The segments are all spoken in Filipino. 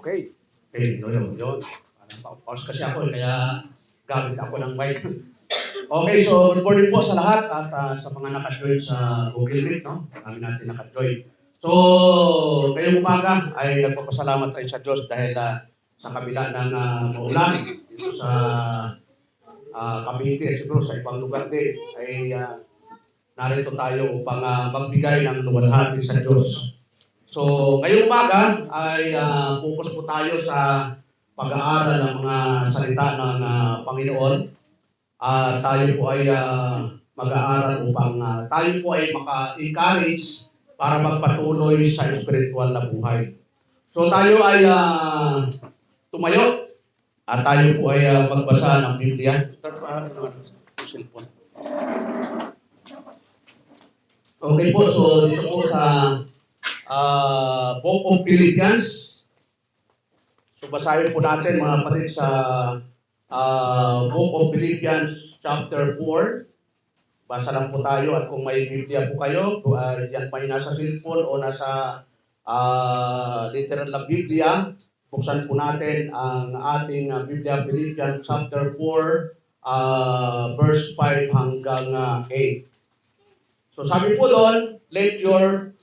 Okay. Okay, yun. Pause kasi ako, kaya gamit ako ng mic. Okay, so good morning po sa lahat at sa mga naka-join sa Google Meet, no? Kami natin naka-join. So, ngayong umaga ay nagpapasalamat tayo sa Diyos dahil sa kabila ng maulan dito sa Cavite, siguro sa ibang lugar din, ay narito tayo upang magbigay ng luwalhati sa Diyos. So, ngayong umaga ay focus po tayo sa pag-aaral ng mga salita ng Panginoon. Tayo po ay mag-aaral upang tayo po ay maka-encourage para magpatuloy sa spiritual na buhay. So, tayo ay tumayo at tayo po ay magbasa ng Biblia. Okay po, so dito po sa Book of Philippians. So basahin po natin mga kapatid sa Book of Philippians chapter 4. Basa lang po tayo at kung may Biblia po kayo, yan pa nasa cellphone o nasa literal na Biblia, buksan po natin ang ating Biblia, Philippians chapter 4, verse 5 hanggang 8. So sabi po doon, let your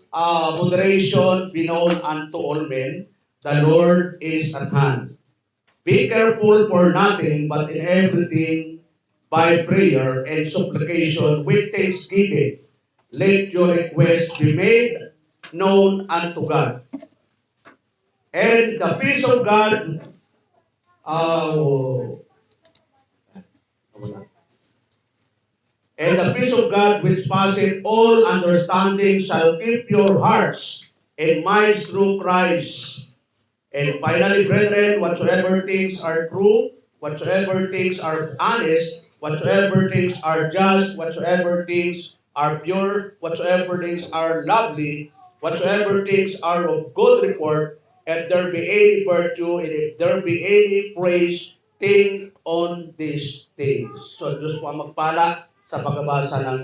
moderation be known unto all men, the Lord is at hand. Be careful for nothing, but in everything, by prayer and supplication with thanksgiving, let your requests be made known unto God. And the peace of God, and the peace of God which passeth all understanding shall keep your hearts and minds through Christ. And finally, brethren, whatsoever things are true, whatsoever things are honest, whatsoever things are just, whatsoever things are pure, whatsoever things are lovely, whatsoever things are of good report, if there be any virtue, and if there be any praise, think on these things. So, Diyos po ang magpala sa pagbabasa ng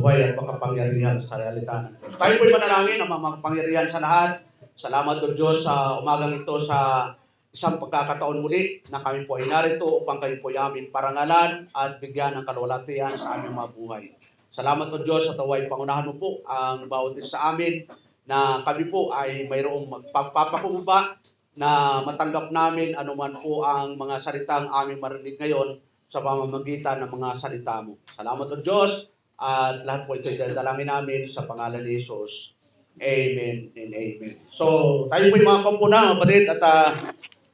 buhay at makapangyarihan sa realita ng Diyos. Tayo po'y manalangin ng mga makapangyarihan sa lahat. Salamat o Diyos sa umagang ito sa isang pagkakataon muli na kami po ay narito upang kami po ay aming parangalan at bigyan ng kalwalhatian sa aming mga buhay. Salamat o Diyos sa taway pangunahan mo po ang bawat isa sa amin na kami po ay mayroong magpapakumbaba na matanggap namin anuman po ang mga salitang aming marinig ngayon sa pamamagitan ng mga salita mo. Salamat o Diyos at lahat po ito dalangin namin sa pangalan ni Jesus. Amen and amen. So, tayo po yung mga kumpuna, kapatid, at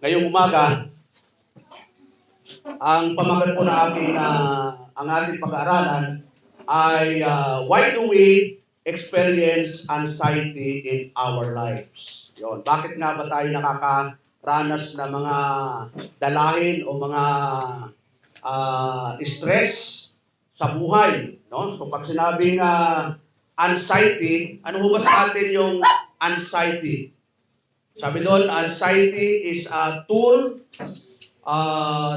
ngayong umaga, ang pamagat po na ang ating pag-aaralan ay why do we experience anxiety in our lives? Yun. Bakit nga ba tayo nakakaranas ng mga dalahin o mga stress sa buhay? No? So, pag sinabing anxiety, ano ba sa atin yung anxiety? Sabi doon, anxiety is a tool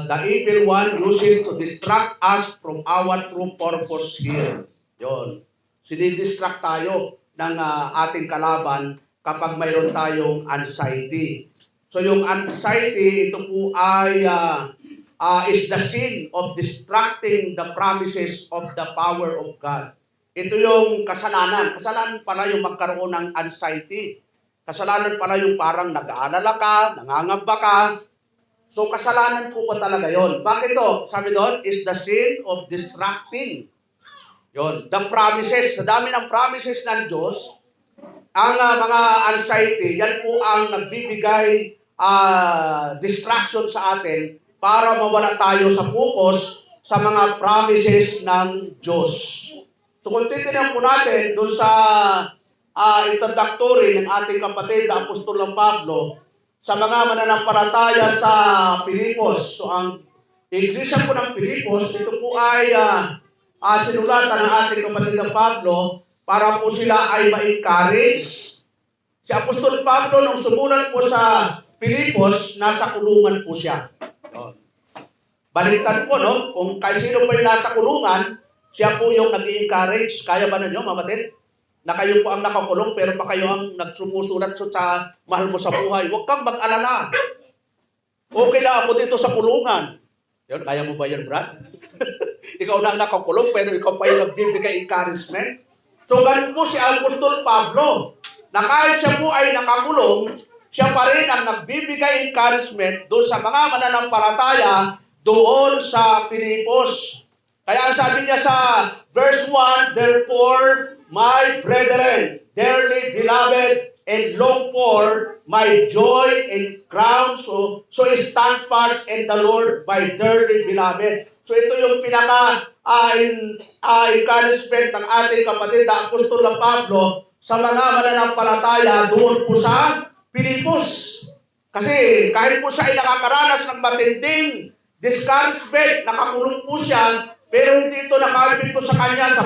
the evil one uses to distract us from our true purpose here. Yun. Sinidistract tayo ng ating kalaban kapag mayroon tayong anxiety. So yung anxiety, ito po ay is the sin of distracting the promises of the power of God. Ito yung kasalanan. Kasalanan pala yung magkaroon ng anxiety. Kasalanan pala yung parang nag-aalala ka, nangangamba ka. So kasalanan po pa talaga yon. Bakit to? Sabi doon, is the sin of distracting. Yon, the promises. Sa dami ng promises ng Diyos, ang mga anxiety, yan po ang nagbibigay distraction sa atin para mawala tayo sa focus sa mga promises ng Diyos. So kung titignan po natin doon sa introductory ng ating kapatid na Apostol ng Pablo sa mga mananampalataya sa Pilipos. So ang iglesia po ng Pilipos, ito po ay sinulatan ng ating kapatid ng Pablo para po sila ay ma-encourage. Si Apostol Pablo nung sumulat po sa Pilipos, nasa kulungan po siya. Baliktad po, no? Kung kahit sino po yung nasa kulungan, siya po yung nag-i-encourage. Kaya ba ninyo, mga kapatid? na kayo po ang nakakulong pero pa kayo ang nagsumusulat sa mahal mo sa buhay. Huwag kang mag-alala. Okay lang ako dito sa kulungan. Yun, kaya mo ba yan, Brad? Ikaw na ang nakakulong pero ikaw pa yung nagbibigay encouragement. So ganun po si Apostol Pablo, na kahit siya po ay nakakulong, siya pa rin ang nagbibigay encouragement doon sa mga mananampalataya doon sa Filipos. Kaya ang sabi niya sa verse 1, "Therefore, my brethren, dearly beloved, and long for my joy and crown, so stand fast in the Lord, my dearly beloved." So ito yung encouragement ng ating kapatid na Apostol na Pablo sa mga mananampalataya doon po sa Filipos. Kasi kahit po siya ay nakakaranas ng matinding discouragement, nakakulong po siya, pero hindi ito nakapito sa kanya sa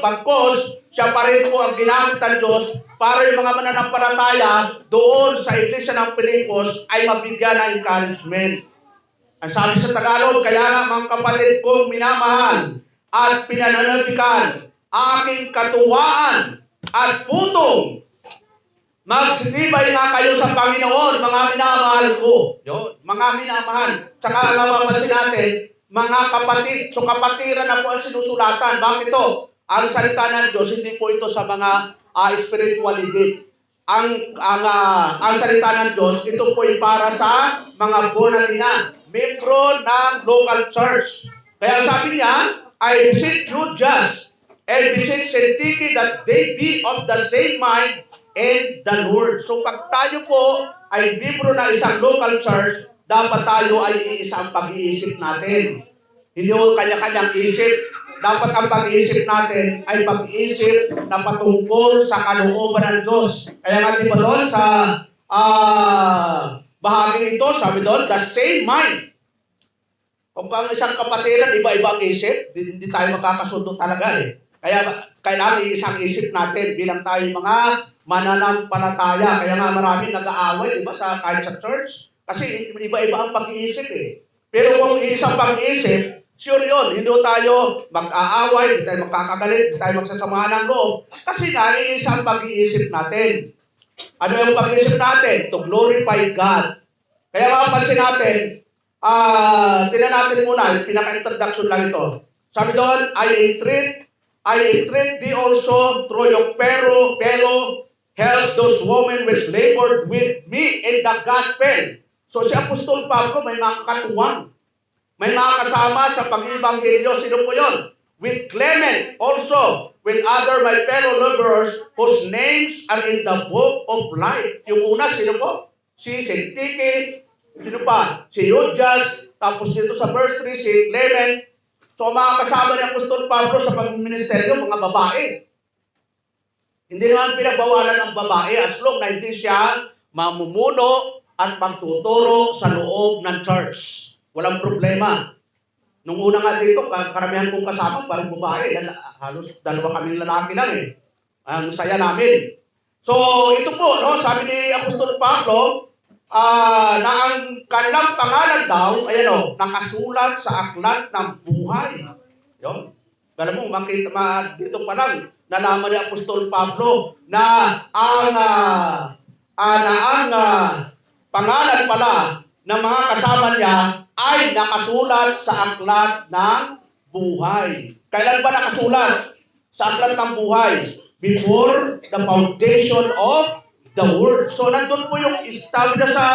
bagkos, siya pa rin po ang ginamit ng Diyos para yung mga mananampalataya doon sa iglesia ng Filipos ay mabigyan ng encouragement. Ang sabi sa Tagalog, "Kaya nga mga kapatid kong minamahal at pinananabikan, aking katuwaan at putong, magsitibay nga kayo sa Panginoon, mga minamahal ko." Yun, mga minamahal. Tsaka mapapansin natin, mga kapatid. So kapatiran na po ang sinusulatan. Bakit ito? Ang salita ng Diyos, hindi po ito sa mga spirituality. Ang salita ng Diyos, ito po ay para sa mga born again, membro ng local church. Kaya sabi niya, "I beseech you just, and beseech Syntyche that they be of the same mind in the Lord." So pag tayo po ay membro ng isang local church, dapat tayo ay iisang pag-iisip natin. Hindi mo kanya-kanyang isip. Dapat ang pag-iisip natin ay pag-iisip na patungkol sa kalooban ng Diyos. Kaya nga di ba doon sa bahagi ito, sabi doon, the same mind. Kung ang isang kapatiran, iba-iba ang isip, hindi tayo magkakasundo talaga eh. Kaya kailangan isang isip natin bilang tayo mga mananampalataya. Kaya nga maraming nag-aaway, di ba, kahit sa church. Kasi iba-iba ang pag-iisip eh. Pero kung isang pag-iisip, sure yun, hindi tayo mag-aaway, hindi tayo magkakagalit, hindi tayo magsasamahan ng loob. Kasi nga, isang pag-iisip natin. Ano yung pag-iisip natin? To glorify God. Kaya mapapansin natin, tingnan natin muna, yung pinaka-introduction lang ito. Sabi doon, I entreat thee also through your fellow help those women which labored with me in the gospel. So si Apostol Pablo may mga katuwang. May mga kasama sa pag-ibanghelyo. Sino po yun? With Clement also, with other my fellow laborers whose names are in the book of life. Yung una, sino po? Si Syntyche. Sino pa? Si Euodias. Tapos dito sa verse 3, si Clement. So mga kasama ni Apostol Pablo sa pagministeryo, mga babae. Hindi naman pinagbawalan ang babae as long na hindi siya mamumuno at magtuturo sa loob ng church. Walang problema. Nung una nga dito, karamihan kong kasama, parang babae. Halos dalawa kaming lalaki lang eh. Ang saya namin. So, ito po, no, sabi ni Apostol Pablo, na ang kanilang pangalan daw, ayan o, nakasulat sa aklat ng buhay. Yun. Alam mo, makita dito pa lang, nalaman ni Apostol Pablo na ang pangalan pala ng mga kasama niya ay nakasulat sa aklat ng buhay. Kailan ba nakasulat sa aklat ng buhay? Before the foundation of the world. So nandun po yung sabi na sa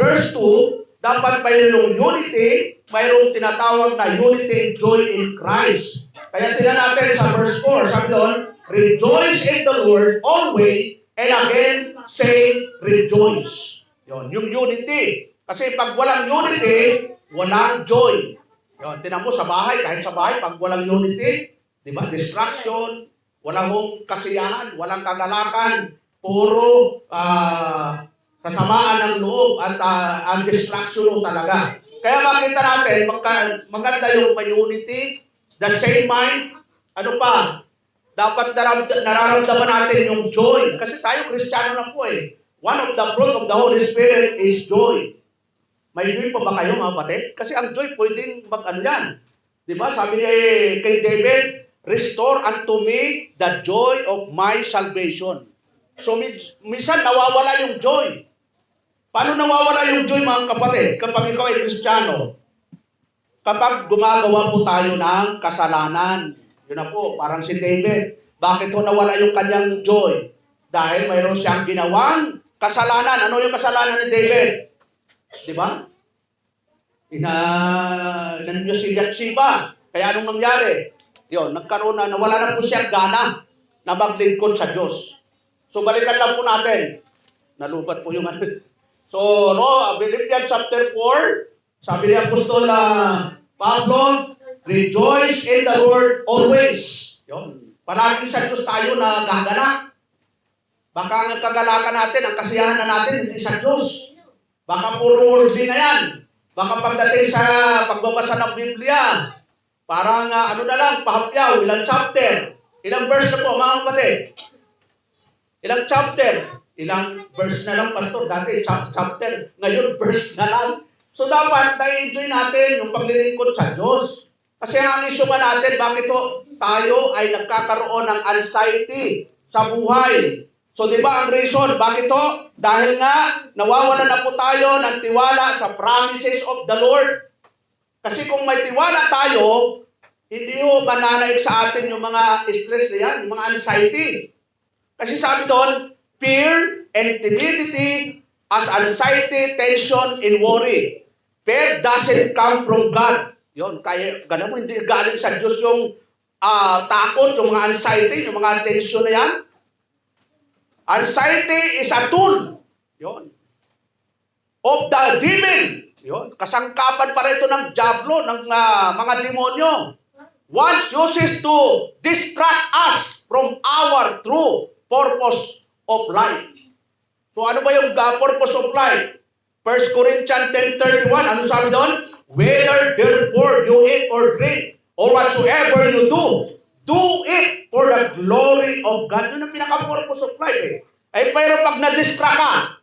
verse 2, dapat mayroong unity, mayroong tinatawag na unity and joy in Christ. Kaya tingnan natin sa verse 4, sabi doon, "Rejoice in the Lord always," and again, say, "Rejoice." Yun, yung unity. Kasi pag walang unity, walang joy. Yun, tinan mo sa bahay, kahit sa bahay, pag walang unity, di ba, distraction, walang kasiyahan, walang kagalakan, puro kasamaan ng loob at ang distraction talaga. Kaya makita natin, maganda yung may unity, the same mind, ano pa, dapat nararamdaman natin yung joy. Kasi tayo, Kristiyano na po eh. One of the fruit of the Holy Spirit is joy. May joy pa ba kayo mga kapatid? Kasi ang joy pwedeng yan. Di ba? Sabi ni kay David, restore unto me the joy of my salvation. So, minsan nawawala yung joy. Paano nawawala yung joy, mga kapatid, kapag ikaw ay Kristiyano? Kapag gumagawa po tayo ng kasalanan. Yun na po, parang si David. Bakit ho nawala yung kanyang joy? Dahil mayroon siyang ginawang kasalanan. Ano yung kasalanan ni David? Di ba? Inanyo si Bathsheba. Kaya anong nangyari? Yun, nagkaroon na, nawala na po siyang gana na maglingkod sa Diyos. So, balikan lang po natin. Nalubat po yung ano. So, Philippians chapter 4, sabi ni Apostol Pablo, rejoice in the Lord always. Yun. Palaging sa Diyos tayo na gagala. Baka ang kagalakan natin, ang kasiyahan na natin, hindi sa Diyos. Baka puro worldly na yan. Baka pagdating sa pagbabasa ng Biblia, parang ano na lang, pahapyaw, ilang chapter, ilang verse na po, mga kapatid. Ilang chapter, ilang verse na lang, pastor. Dati chapter, ngayon verse na lang. So dapat na-enjoy natin yung paglilingkod sa Diyos. Kasi ang isyu nga natin, bakit tayo ay nagkakaroon ng anxiety sa buhay? So di ba ang reason, bakit Dahil nga nawawala na po tayo ng tiwala sa promises of the Lord. Kasi kung may tiwala tayo, hindi mananaig sa atin yung mga stress na yan, yung mga anxiety. Kasi sabi doon, fear and timidity as anxiety, tension, and worry. Fear doesn't come from God. Yun, kaya ganun mo, hindi galing sa Diyos yung takot, yung mga anxiety, yung mga tension na yan. Anxiety is a tool. Yun. Of the devil. Yun. Kasangkapan para ito ng diablo, ng mga demonyo. Once uses to distract us from our true purpose of life. So ano ba yung purpose of life? 1 Corinthians 10:31, ano sabi doon? Whether therefore you eat or drink, or whatsoever you do it for the glory of God. Yun ang pinaka-purpose of life pero pag na-distract ka,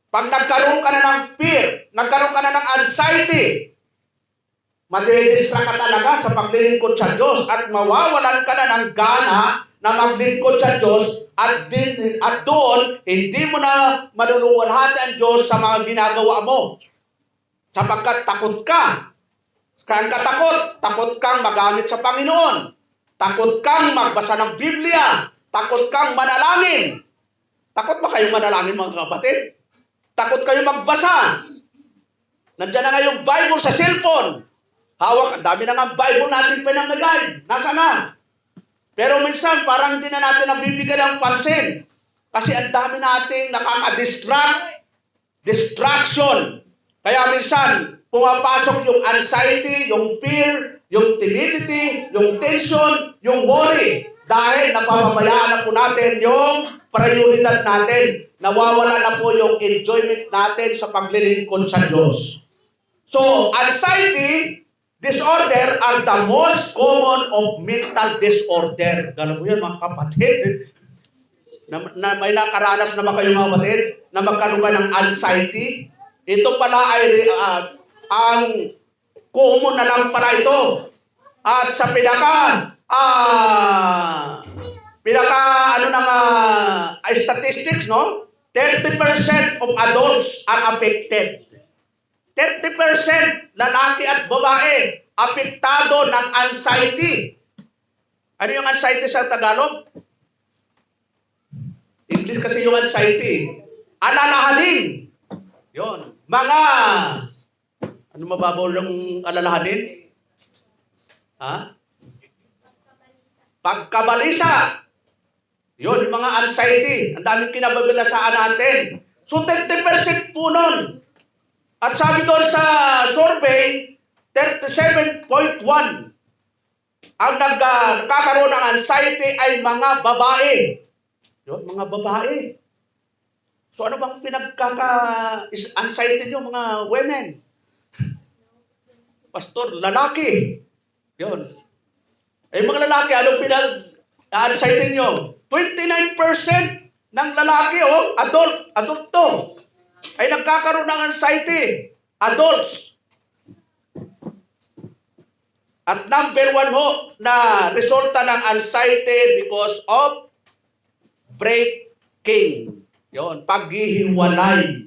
pag nagkaroon ka na ng fear, nagkaroon ka na ng anxiety, madidistract ka talaga sa paglilingkod sa Diyos at mawawalan ka na ng gana na maglingkod sa Diyos at doon, hindi mo na maluluwalhati ang Diyos sa mga ginagawa mo. Sapagkat takot ka. Kaya takot kang magamit sa Panginoon. Takot kang magbasa ng Biblia. Takot kang manalangin. Takot ba kayong manalangin, mga kapatid? Takot kayong magbasa. Nandiyan na nga yung Bible sa cellphone. Hawak, ang dami na nga Bible natin pinamigay. Nasa na? Pero minsan, parang hindi na natin nabibigyan ng pansin. Kasi ang dami nating distraction. Kaya minsan, pumapasok yung anxiety, yung fear, yung timidity, yung tension, yung worry. Dahil napapabayaan na po natin yung prioridad natin. Nawawala na po yung enjoyment natin sa paglilingkod sa Diyos. So, anxiety, disorder are the most common of mental disorder. Gano'n po yan, mga kapatid. Na may nakaranas na ba kayo, mga kapatid, na magkaroon ka ng anxiety? Ito pala ay ang common na lang pala ito. At sa statistics, no? 30% of adults are affected. 30% lalaki at babae apektado ng anxiety. Ano yung anxiety sa Tagalog? English kasi yung anxiety. Alalahanin. Yon. Mga, ano mababaw ng alalahanin? Pagkabalisa. Yon, yung mga anxiety. Ang daming kinababalasaan natin. So, 30% po nun. At sabi doon sa survey, 37.1 ang nagkakaroon ng anxiety ay mga babae. Yun, mga babae. So ano bang pinagkaka-anxiety nyo, mga women? Pastor, lalaki. Yun. Mga lalaki, anong pinag-anxiety nyo? 29% ng lalaki, adult to, ay nagkakaroon ng anxiety. Adults. At number 1 ho na resulta ng anxiety because of breaking. Yon, paghihiwalay.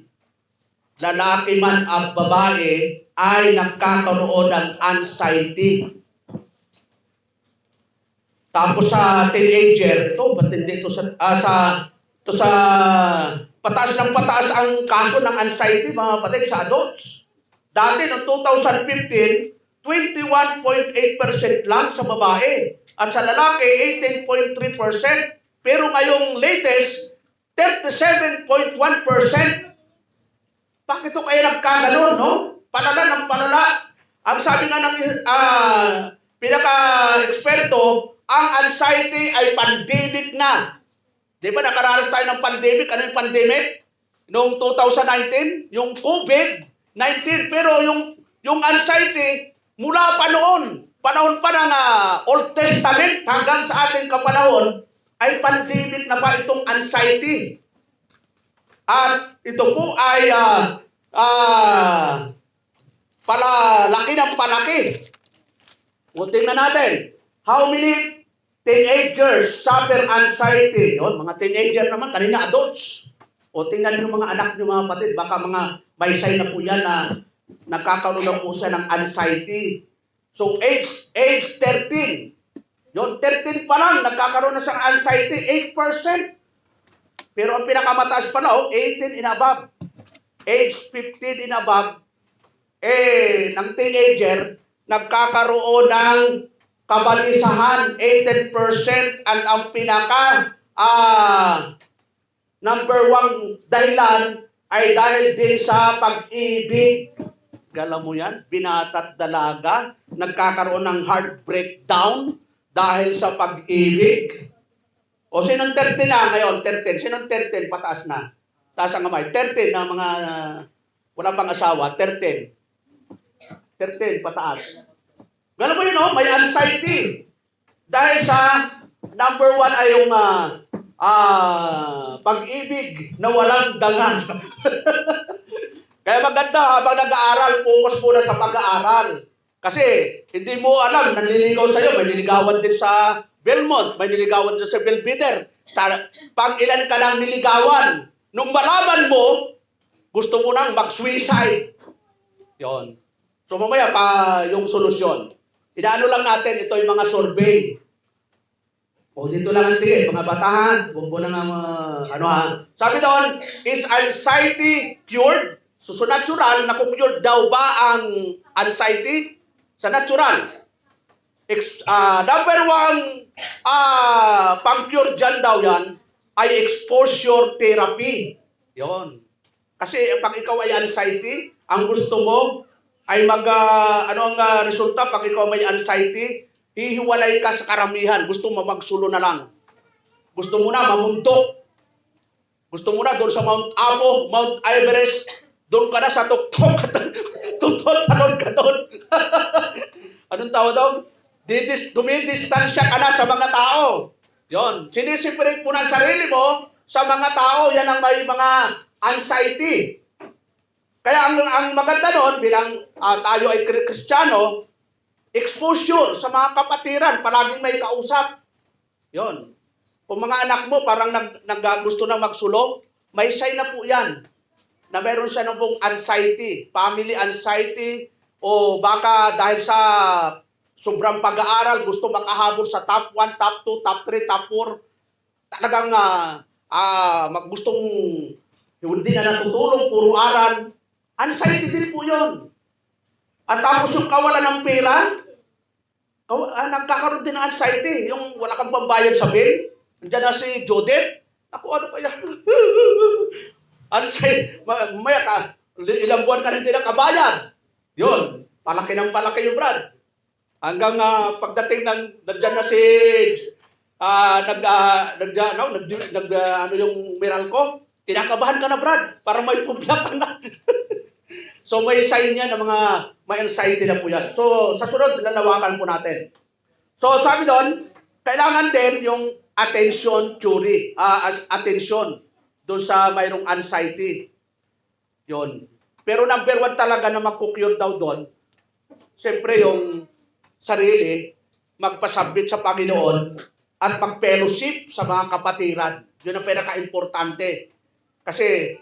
Lalaki man at babae ay nagkakaroon ng anxiety. Tapos sa teenager, ito, matindi ito sa pataas ng pataas ang kaso ng anxiety, mga kapatid, sa adults. Dati, noong 2015, 21.8% lang sa babae. At sa lalaki, 18.3%. Pero ngayong latest, 37.1%. Bakit ito kaya nagkaganon, no? Palala ng palala. Ang sabi nga ng pinaka-eksperto, ang anxiety ay pandemic na. Di ba nakaranas tayo ng pandemic? Ano yung pandemic? Noong 2019, yung COVID-19. Pero yung anxiety, mula pa noon, panahon pa ng Old Testament hanggang sa ating kapanahon, ay pandemic na pa itong anxiety. At ito po ay palaki ng palaki. O tingnan natin, how many teenagers suffer anxiety? O, mga teenager naman, kanina adults. O tingnan niyo mga anak niyo, mga kapatid, baka mga baysay na po yan na nagkakaroon na po siya ng anxiety. So age 13. Yun, 13 pa lang, nagkakaroon na siyang anxiety, 8%. Pero ang pinakamataas pa na, 18 and above. Age 15 and above, ng teenager, nagkakaroon ng kabalisahan, 18%. At ang number 1 dahilan ay dahil din sa pag-ibig. Alam mo yan, binata at dalaga, nagkakaroon ng heart breakdown dahil sa pag-ibig. O sinong 13 na ngayon? 13. Sinong 13? Pataas na. Taas ang kamay. 13 na mga walang pang asawa. 13. 13, pataas. Alam mo yun, may anxiety. Dahil sa number 1 ay yung pag-ibig na walang dangan. Kaya maganda, habang nag-aaral, focus muna sa pag-aaral. Kasi hindi mo alam, nanliligaw sa'yo, may niligawan din sa Belmont, may niligawan din sa Belvedere. Pang ilan ka nang niligawan. Nung malaman mo, gusto mo nang mag-suicide. Yon. So mamaya pa yung solusyon. Inaano lang natin, ito yung mga survey. O dito lang ang tingin, mga batahan, bumbo na nga, Sabi doon, is anxiety cured? So natural, nakukured daw ba ang anxiety? Sa natural. Number 1, pang-cure dyan daw yan, ay exposure therapy. Yon. Kasi pag ikaw ay anxiety, ang gusto mo ay ano ang resulta pag ikaw may anxiety? Hihiwalay ka sa karamihan. Gusto mo magsulo na lang. Gusto mo na mamuntok. Gusto mo na doon sa Mount Apo, Mount Everest, doon ka na sa tuktok. Tutotalon ka doon. Anong tawag doon? Dumidistansya ka na sa mga tao. Yon. Sinisiparate mo na ang sarili mo sa mga tao. Yan ang may mga anxiety. Kaya ang maganda doon, bilang tayo ay Kristiyano, exposure sa mga kapatiran, palaging may kausap. Yon. Kung mga anak mo parang gusto na magsulong, may sign na po yan na meron siya ng pong anxiety, family anxiety, o baka dahil sa sobrang pag-aaral, gusto makahabol sa top 1, top 2, top 3, top 4. Talagang gustong hindi na natutulong, puro aral. Anxiety din po yun. At tapos yung kawalan ng pera, nagkakaroon din ng anxiety. Yung wala kang pambayad sa bill. Nandiyan na si Judith. Ako, ano kaya? Anxiety. Mamaya ka, ilang buwan ka na hindi nakabayad. Yun. Palaki ng palaki yung Brad. Hanggang pagdating nandiyan na si yung Meralco, kinakabahan ka na, Brad. Parang may pubya ka na. So may sign niya na may anxiety na po yan. So sa sunod, lalawakan po natin. So sabi doon, kailangan din yung attention theory, attention doon sa mayroong anxiety. Yon. Pero number 1 talaga na mag-cure daw doon, siyempre yung sarili, magpasabit sa Panginoon, at mag-fellowship sa mga kapatiran. Yun ang pinaka-importante. Kasi,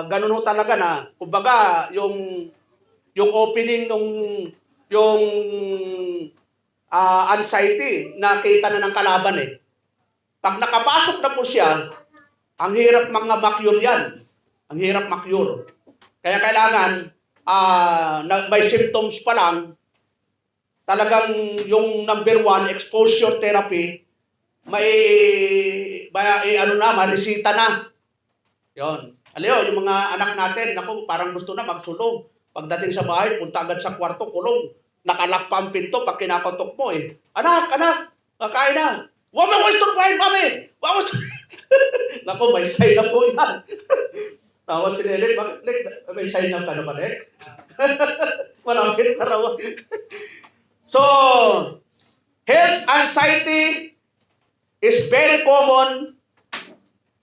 ganun ho talaga na, kumbaga, yung opening yung anxiety, nakita na ng kalaban eh. Pag nakapasok na po siya, ang hirap mga makyur yan. Ang hirap makyur. Kaya kailangan, may symptoms pa lang, talagang yung number 1, exposure therapy, maresita na. Yon. Aliyo, yung mga anak natin, naku, parang gusto na magsulong. Pagdating sa bahay, punta agad sa kwarto, kulong. Nakalak pa ang pinto pag kinakatok mo eh. Anak, kakain na. Huwag mo istorbahin, mami! Huwag mo naku, may sign na po yan. Tawa si Lelek, bakit Lek? May sign na ka na ba, Lek? Malapit na raw. So, health anxiety is very common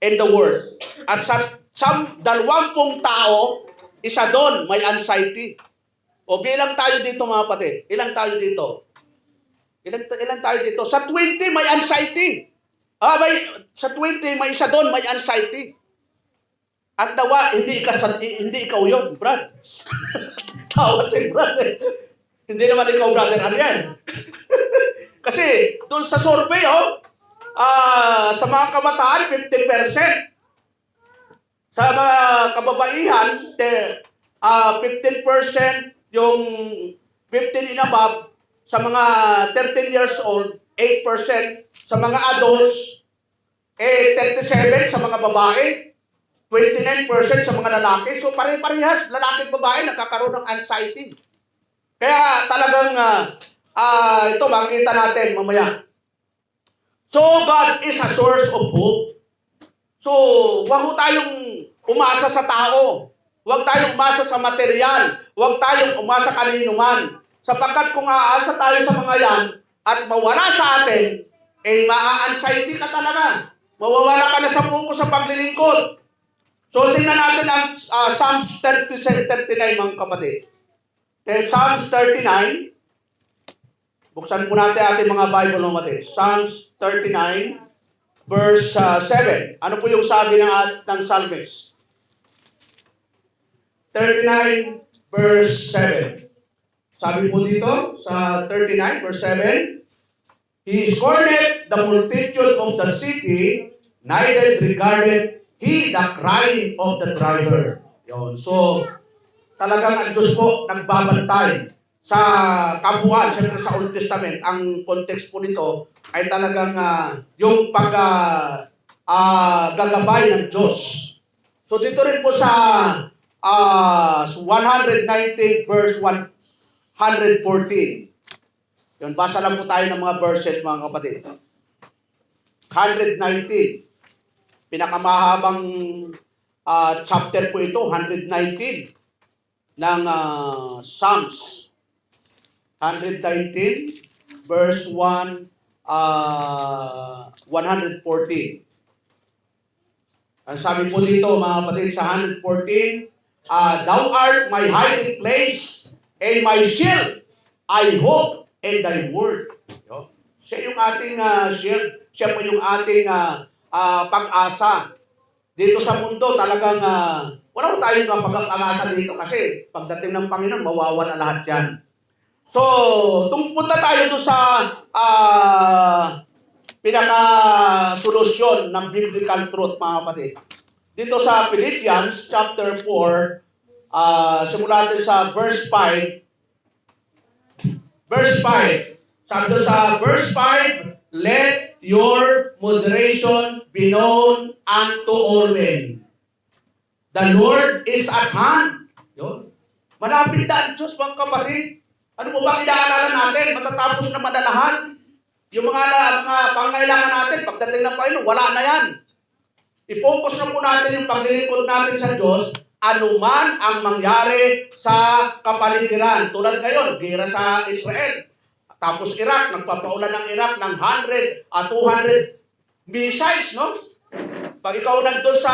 in the world. At sa 20 tao, isa doon may anxiety. O bilang tayo dito mga kapatid? Ilan tayo dito? Ilan tayo dito? Sa 20 may anxiety. Sa 20 may isa doon may anxiety. At dawa, hindi ikaw yun, Brad. Tawa si Brad. Hindi naman ikaw, Brother Ariel. Kasi doon sa survey, sa mga kabataan, 50%. Sa mga kababaihan, 15% yung 15 and above. Sa mga 13 years old, 8%. Sa mga adults, 37% sa mga babae. 29% sa mga lalaki. So pare-parehas, lalaki at babae, nakakaroon ng anxiety. Kaya talagang, ito makita natin mamaya. So God is a source of hope. So wag tayong umasa sa tao. Huwag tayong umasa sa material. Huwag tayong umasa kaninuman. Sapagkat kung aasa tayo sa mga yan at mawala sa atin, maa-anxiety ka talaga. Mawawala ka na sa focus sa paglilingkod. So, tingnan natin ang Psalms 39, mga kapatid. Psalms 39. Buksan po natin ating mga Bible, mga kapatid. Psalms 39, verse 7. Ano po yung sabi ng psalmist? 39, verse 7. Sabi po dito, sa 39, verse 7, He scorned the multitude of the city, neither regarded he the crying of the driver. Yun. So, talagang ang Diyos po nagbabantay sa kabuuan, siyempre sa Old Testament. Ang context po nito ay talagang yung gagabay ng Diyos. So, dito rin po sa 119 verse 114. Yun, basa lang po tayo ng mga verses, mga kapatid. 119. Pinakamahabang chapter po ito, 119 ng Psalms. 119 verse 1, 114. Ang sabi po dito, mga kapatid, sa 114, Thou art my hiding place and my shield. I hope in thy word. Siya yung ating shield. Siya po yung ating pag-asa. Dito sa mundo, talagang wala tayong pag-asa dito kasi pagdating ng Panginoon, mawawala lahat yan. So, punta tayo doon sa pinaka-solusyon ng biblical truth, mga kapatid. Dito sa Philippians chapter 4, simulan natin sa verse 5. Verse 5. Sabi doon sa verse 5, Let your moderation be known unto all men. The Lord is at hand. Yun. Malapit na ang Diyos, mga kapatid. Ano mo ba inaalala natin? Matatapos na madalahan. Yung mga pangailangan natin, pagdating ng Panginoon, wala na yan. I-focus na po natin yung paglilingkod natin sa Diyos, anuman ang mangyari sa kapaligiran. Tulad ngayon, gira sa Israel. Tapos Iraq, nagpapaulan ng Iraq ng 100 at 200 missiles, no? Pag ikaw nandun sa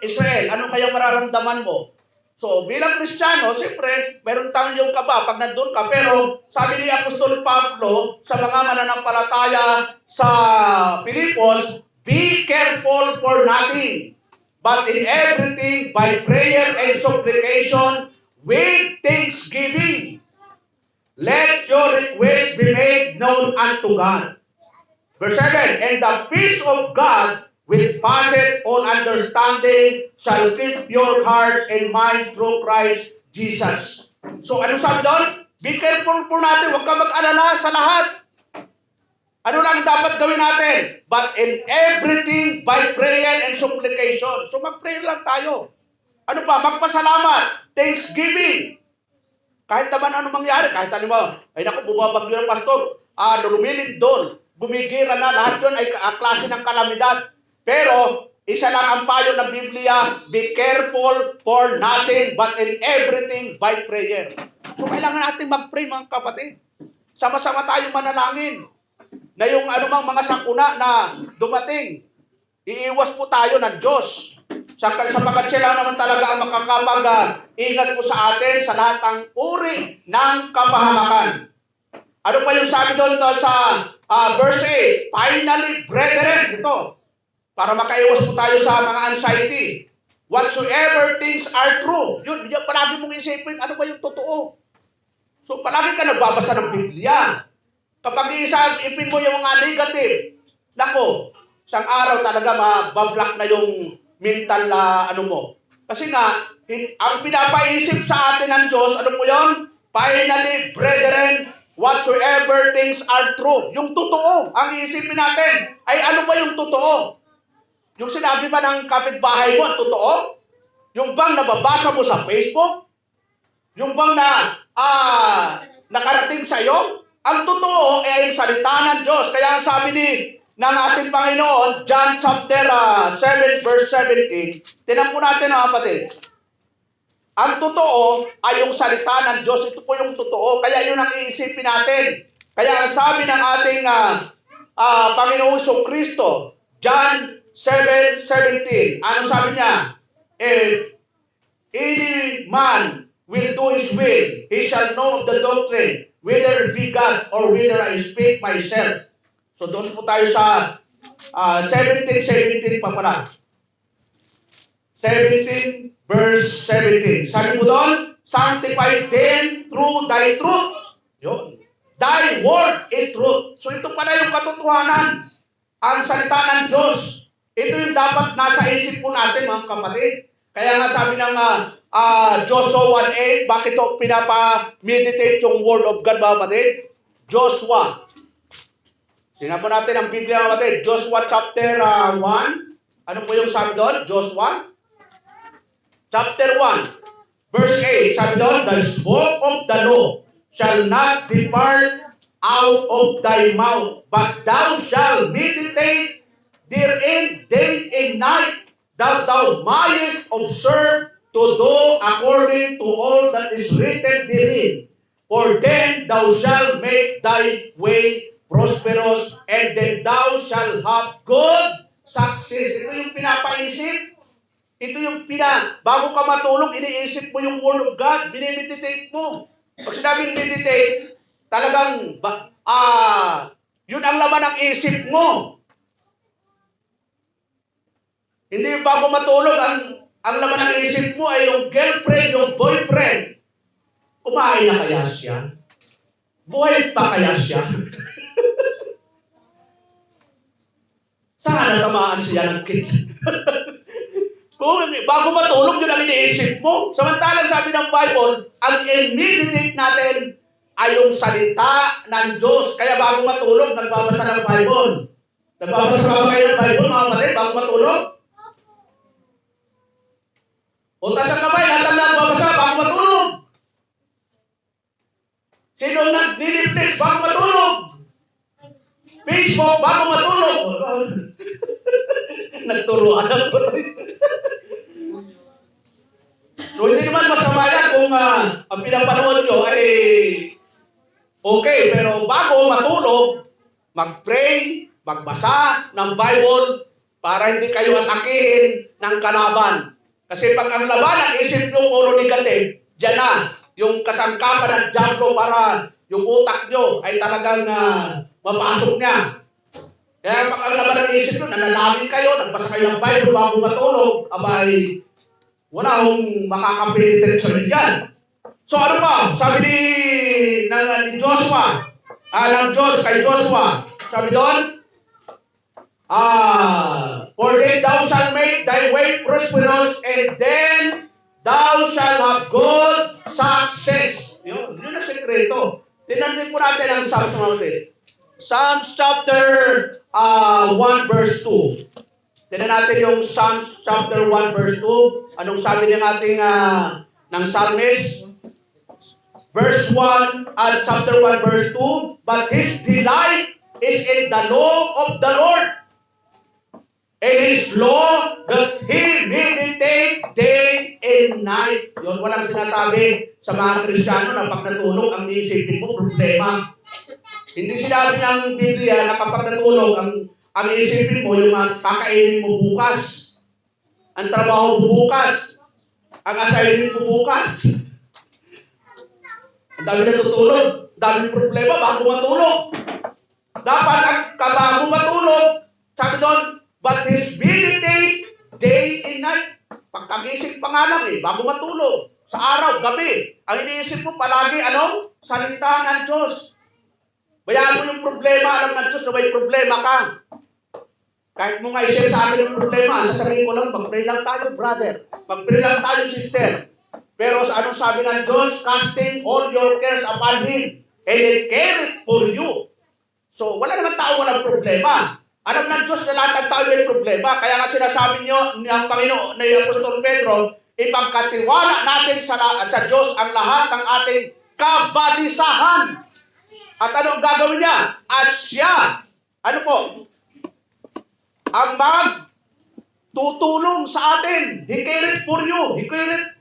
Israel, ano kayang mararamdaman mo? So, bilang Kristiyano, siyempre, meron tayong kaba pag nandun ka. Pero, sabi ni Apostol Pablo sa mga mananampalataya sa Pilipos, be careful for nothing, but in everything, by prayer and supplication, with thanksgiving, let your requests be made known unto God. Verse 7, and the peace of God, which passeth all understanding, shall keep your hearts and minds through Christ Jesus. So, ano sabi doon? Be careful po natin. Huwag ka mag-alala sa lahat. Ano lang dapat gawin natin? But in everything, by prayer and supplication. So, mag-pray lang tayo. Ano pa? Magpasalamat. Thanksgiving. Kahit naman ano mangyari, kahit ano mo, ay naku, bumabagyo ng pastor, lumilid doon, gumigira na, lahat yun ay klase ng kalamidad. Pero, isa lang ang payo ng Biblia, be careful for nothing, but in everything by prayer. So, kailangan natin mag-pray, mga kapatid. Sama-sama tayong manalangin na yung anumang mga sakuna na dumating, iiwas po tayo ng Diyos. Sapagkat siya lang naman talaga ang makakapag-ingat po sa atin sa lahat ng uri ng kapahamakan. Ano pa yung sabi doon to sa verse 8? Finally, brethren, ito, para makaiwas po tayo sa mga anxiety. Whatsoever things are true. Yun, palagi mong isipin, ano ba yung totoo? So, palagi ka nagbabasa ng Biblia. Kapag isipin mo yung mga negative, nako, isang araw talaga mabablock na yung mental ano mo. Kasi nga, ang pinapaisip sa atin ng Diyos, ano po yun? Finally, brethren, whatsoever things are true. Yung totoo, ang iisipin natin, ay ano ba yung totoo? Yung sinabi ba ng kapitbahay mo, totoo? Yung bang nababasa mo sa Facebook? Yung bang nakarating sa iyo? Ang totoo ay ang salita ng Diyos. Kaya ang sabi ng ating Panginoon, John chapter 7 verse 17, tinan po natin mga kapatid. Ang totoo ay yung salita ng Diyos. Ito po yung totoo. Kaya yun ang iisipin natin. Kaya ang sabi ng ating Panginoon Kristo, John 7:17. Ano sabi niya? If any man will do his will, he shall know the doctrine, whether it be God or whether I speak myself. So doon po tayo sa 17:17 pa pala. 17 verse 17. Sabi mo doon, sanctify them through thy truth. Yun. Thy word is truth. So ito pala yung katotohanan. Ang salita ng Diyos. Ito yung dapat nasa isip po natin, mga kapatid. Kaya nga sabi ng Joshua 1:8, bakit ito pinapa-meditate yung Word of God, mga kapatid? Joshua. Tingnan po natin ang Biblia, mga kapatid. Joshua chapter 1. Ano po yung sabi doon? Joshua? Chapter 1. Verse 8. Sabi doon, the book of the law shall not depart out of thy mouth, but thou shalt meditate therein day and night, that thou mayest observe to do according to all that is written therein. For then thou shalt make thy way prosperous, and then thou shalt have good success. Ito yung pinapaisip. Ito yung bago ka matulog, iniisip mo yung Word of God, binimeditate mo. Pag sinabing meditate, talagang, yun ang laman ng isip mo. Hindi bago matulog, ang laman ng isip mo ay yung girlfriend, yung boyfriend. Kumain na kaya siya? Buhay pa kaya siya? Saan natamaan siya ng kid? Bago matulog, yun ang iniisip mo. Samantalang sabi ng Bible, ang i-meditate natin ay yung salita ng Diyos. Kaya bago matulog, nagbabasa ng Bible. Nagbabasa ba kayo ng Bible, mga kapatid, bago matulog? O taas ang kamay, lahat ang nagbabasa bago matulog. Sino ang nag-Netflix bago matulog? Facebook bago matulog. Nagturuan na tuloy. So hindi naman masama yan kung ang pinapanood nyo ay okay. Pero bago matulog, mag-pray, magbasa ng Bible para hindi kayo atakihin ng kalaban. Kasi pag ang laman ng isip nyo puro negative, dyan na yung kasangkapan ng diablo para yung utak nyo ay talagang mapasok niya. Kaya pag ang laman ng isip nyo, nanalangin kayo, nagbasa kayo ng Bible bago matulog, abay, wala akong makakapenetrate sa inyo yan. So ano ba? Sabi ni Joshua, ng Diyos kay Joshua, sabi doon, for then thou shalt make thy way prosperous, and then thou shalt have good success. Yun ang sekreto. Tinanong po natin ang Psalms mga kapatid. Psalms chapter 1 verse 2. Tignan natin yung Psalms chapter 1 verse 2. Anong sabi ng ating ng psalmist? Verse 1 at chapter 1 verse 2. But his delight is in the law of the Lord, and his law that he meditate day and night. Yun, walang sinasabi sa mga Kristiyano na pag natulog, ang isipin mo, problema. Hindi sinabi ng Biblia na kapag natulog, ang isipin mo, yung kakainin mo bukas, ang trabaho mo bukas, ang assignment mo bukas. Ang dami natutulog, ang dami problema bago matulog. Dapat ang bago matulog, sabi doon, but his meditate day and night. Pagkagising pa nga lang bago matulog. Sa araw, gabi. Ang iniisip mo palagi, salita ng Diyos. Bayaan mo yung problema, alam ng Diyos na may problema ka. Kahit mo nga i-share sa akin yung problema, sasabihin ko lang, mag-pray lang tayo, brother. Mag-pray lang tayo, sister. Pero anong sabi ng Diyos? Casting all your cares upon Him, and He careth for you. So, wala naman tao walang problema. Alam ng Diyos na lahat ng tao may problema. Kaya nga sinasabi niyo ng Panginoon, ni Apostol Pedro, ipagkatiwala natin sa Diyos ang lahat ng ating kabalisahan. At ano ang gagawin niya? At siya, ang magtutulong sa atin. He careth for you. He careth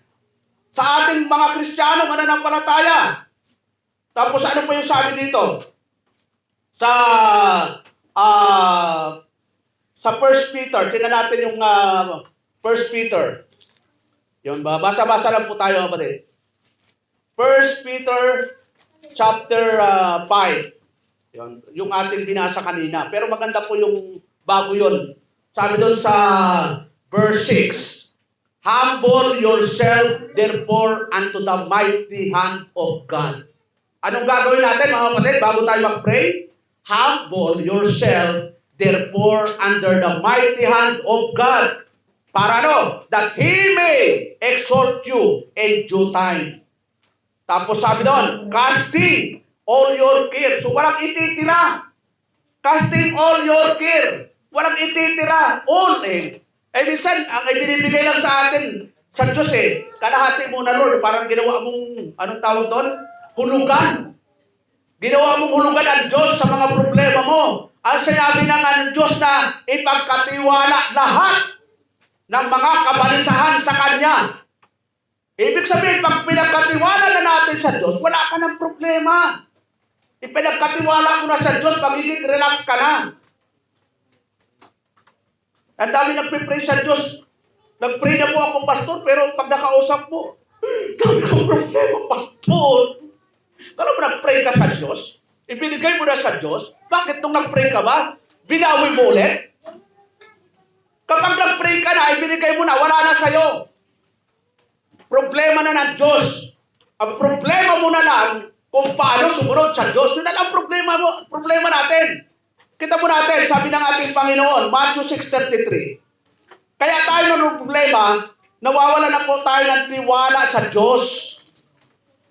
sa ating mga Kristiyano, mananampalataya. Tapos ano po yung sabi dito? Sa 1 Peter, tingnan natin yung 1 Peter. Yun ba? Basa-basa lang po tayo mga kapatid. 1 Peter chapter 5. Yun, yung ating binasa kanina. Pero maganda po yung bago yun. Sabi doon sa verse 6, humble yourself therefore unto the mighty hand of God. Anong gagawin natin mga kapatid bago tayo mag-pray? Humble yourself therefore under the mighty hand of God. Para that He may exalt you in due time. Tapos sabi doon, casting all your care. So walang ititira. Casting all your care. Walang ititira. All minsan, ang ibinibigay lang sa atin, sa Diyos kalahati muna Lord, parang ginawa mong, anong tawag doon? Hulugan. Ginawa mong hulugan ang Diyos sa mga problema mo. Ang sinabi ng Diyos na ipagkatiwala lahat ng mga kabalisahan sa Kanya. Ibig sabihin, pag pinagkatiwala na natin sa Diyos, wala ka ng problema. Ipinagkatiwala mo na sa Diyos, magiging relax ka na. Ang dami nagpipray sa Diyos. Nagpray na po ako, pastor, pero pag nakausap mo, dami kong problema, pastor. Kala mo nagpray ka sa Diyos? Ibinigay mo na sa Diyos? Bakit nung nagpray ka ba? Binawi mo ulit? Kapag nagpray ka na, ibinigay mo na, wala na sa'yo. Problema na ng Diyos. Ang problema mo na lang kung paano sumunod sa Diyos. Yun na lang problema natin. Kita mo natin, sabi ng ating Panginoon, Matthew 6:33. Kaya tayo ng problema, nawawala na po tayo ng tiwala sa Diyos.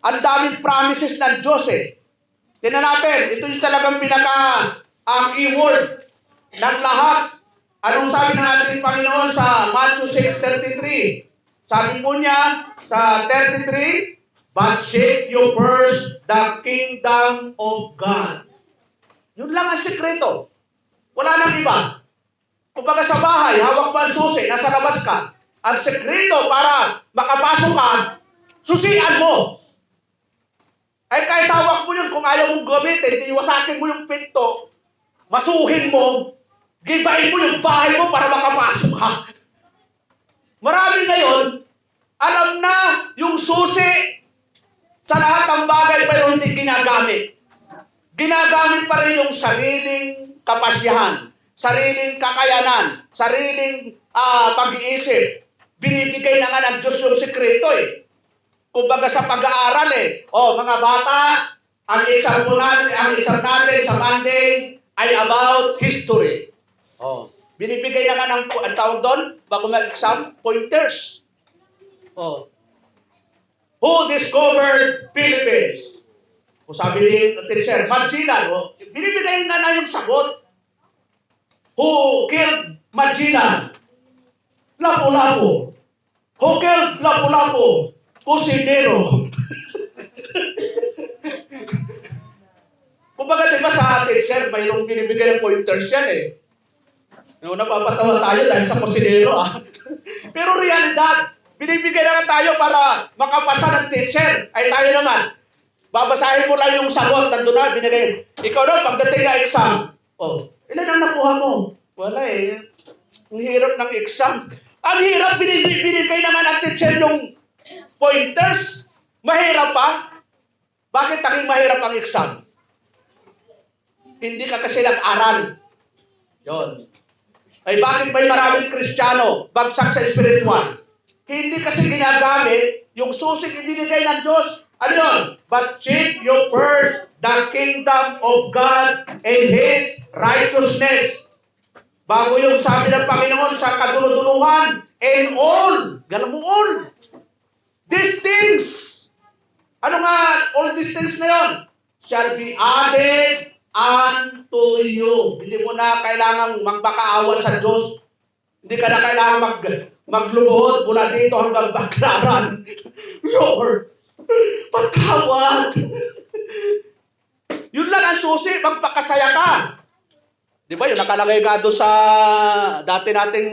Ang daming promises ng Diyos Tingnan natin, ito yung talagang pinaka-keyword ng lahat. Anong sabi ng ating Panginoon sa Matthew 6:33? Sabi po niya sa 33, but seek you first the kingdom of God. Yun lang ang sekreto. Wala nang iba. Kumbaga sa bahay, hawak mo ang susi, nasa labas ka. Ang sekreto para makapasok ka, susian mo. Ay kahit hawak mo yun, kung ayaw mong gamitin, iwasakin mo yung pinto, masuhin mo, gibain mo yung bahay mo para makapasok ka. Marami ngayon, alam na yung susi sa lahat ng bagay pero hindi ginagamit. Ginagamit pa rin yung sariling kapasyahan, sariling kakayanan, sariling pag-iisip. Binibigay na nga ng Diyos yung sikreto eh. Kumbaga sa pag-aaral eh. O mga bata, ang exam natin sa Monday ay about history. Oh, binibigay na nga ng ang tawag doon bago mag-exam, pointers. Oh. Who discovered Philippines? O sabi ni teacher, Magellan. Oh, binibigay na yung sagot. Who killed Magellan? Lapu-Lapu. Who killed Lapu-Lapu? Kusinero. Kumbaga diba sa atin, sir, mayroong binibigay ng pointers yan eh. Napapatawa tayo dahil sa kusinero Pero realidad, binibigay na tayo para makapasa ng teacher. Ay tayo naman, babasahin mo lang yung sagot, nandun na, binigay. Ikaw na, pagdating na exam, ilan ang nakuha mo? Wala eh. Ang hirap ng exam. Ang hirap, binigay naman ng teacher yung pointers. Mahirap pa? Bakit naging mahirap ang exam? Hindi ka kasi nag-aral. Yon. Ay bakit may maraming Kristiyano bagsak sa spiritual? Hindi kasi ginagamit yung susig ibinigay ng Diyos. Ano yun? But seek you first the kingdom of God and His righteousness. Bago yung sabi ng Panginoon sa kaduluduluhan, and all, galang mo all, these things, ano nga all these things na yun? Shall be added unto you. Hindi mo na kailangang magmakaawa sa Diyos. Hindi ka na kailangan maglumuhod mula dito hanggang Baclaran. Lord, patawad. Yun lang ang susi, magpakasaya ka. Di ba? Yun nakalagay ka doon sa dati nating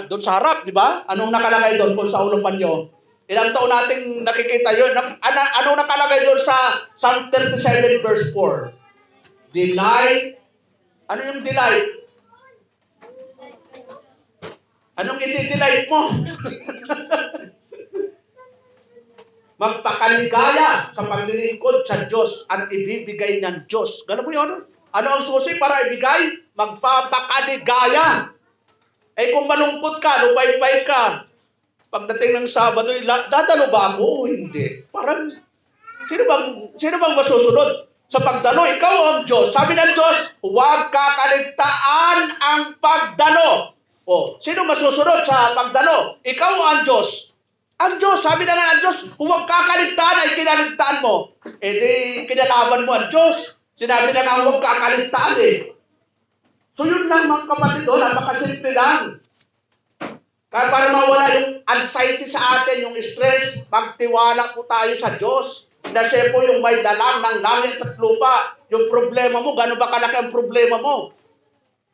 doon sa harap, di ba? Anong nakalagay doon kung sa unong panyo? Ilang taon nating nakikita yun. Anong nakalagay doon sa Psalm 37 verse 4? Delight. Ano yung delight? Anong i-delight mo? Magpakaligaya sa paglilingkod sa Diyos at ibibigay ng Diyos. Gano'n mo yun? Ano ang susi para ibigay? Magpapakaligaya. Eh kung malungkot ka, lupay-pay ka, pagdating ng Sabado, dadalo ba ako? Hindi. Parang, sino bang masusunod? Sa pagdalo, ikaw ang Diyos. Sabi ng Diyos, huwag kakaligtaan ang pagdalo. Sino masusunod sa pagdalo? Ikaw ang Diyos. Ang Diyos, sabi na nga ang Diyos, huwag kakaligtaan ay kinaligtaan mo. Di kinalaban mo ang Diyos. Sinabi na nga huwag kakaligtaan eh. So yun lang mga kapatid, napakasimple lang. Kaya para mawala yung anxiety sa atin, yung stress, magtiwala po tayo sa Diyos. Na siya po yung may dalang ng langit at lupa. Yung problema mo, gano'n ba kalaki ang problema mo?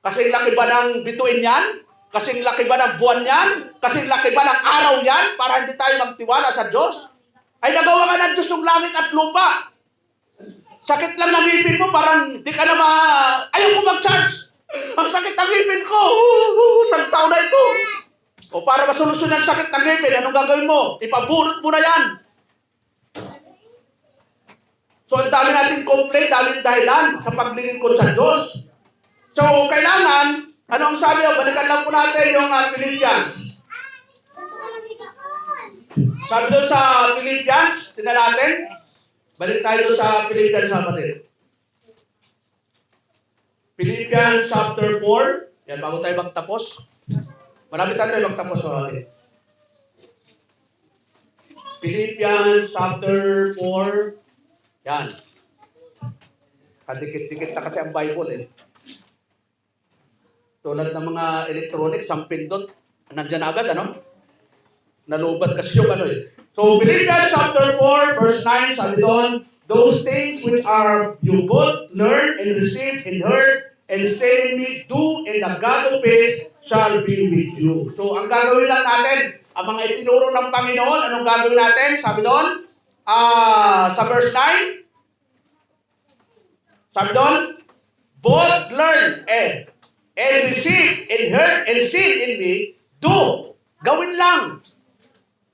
Kasing laki ba ng bituin yan? Kasing laki ba ng buwan yan? Kasing laki ba ng araw yan? Para hindi tayo magtiwala sa Diyos? Ay nagawa nga ng Diyos yung langit at lupa. Sakit lang ng ngipin mo, parang di ka na ayaw ko mag-charge. Ang sakit ng ngipin ko. Isang taon na ito. Para masolusyonan ang sakit ng ngipin, anong gagawin mo? Ipabunot mo na yan. So, ang dami natin complaint, daming dahilan sa paglilingkod sa Diyos. So, kailangan, ano ang sabi? Balikan lang po natin yung Philippians. Sabi doon sa Philippians, tingnan natin. Balik tayo sa Philippians, kapatid. Philippians chapter 4. Yan, bago tayo magtapos. Marami tayo magtapos, kapatid. Philippians chapter 4. Yan. Kadikit-dikit na kasi ang Bible eh. Tulad ng mga electronics, ang pindot, nandyan agad, ano? Nalubat kasi yung ano eh. So, Philippians chapter 4, verse 9, sabi doon, those things which are you both learn and receive and heard and say in me, do, and the God of peace shall be with you. So, ang gagawin lang natin, ang mga itinuro ng Panginoon, anong gagawin natin? Sabi doon, sa verse 9, sabi doon, both learn and receive and heard and see in me, do. Gawin lang.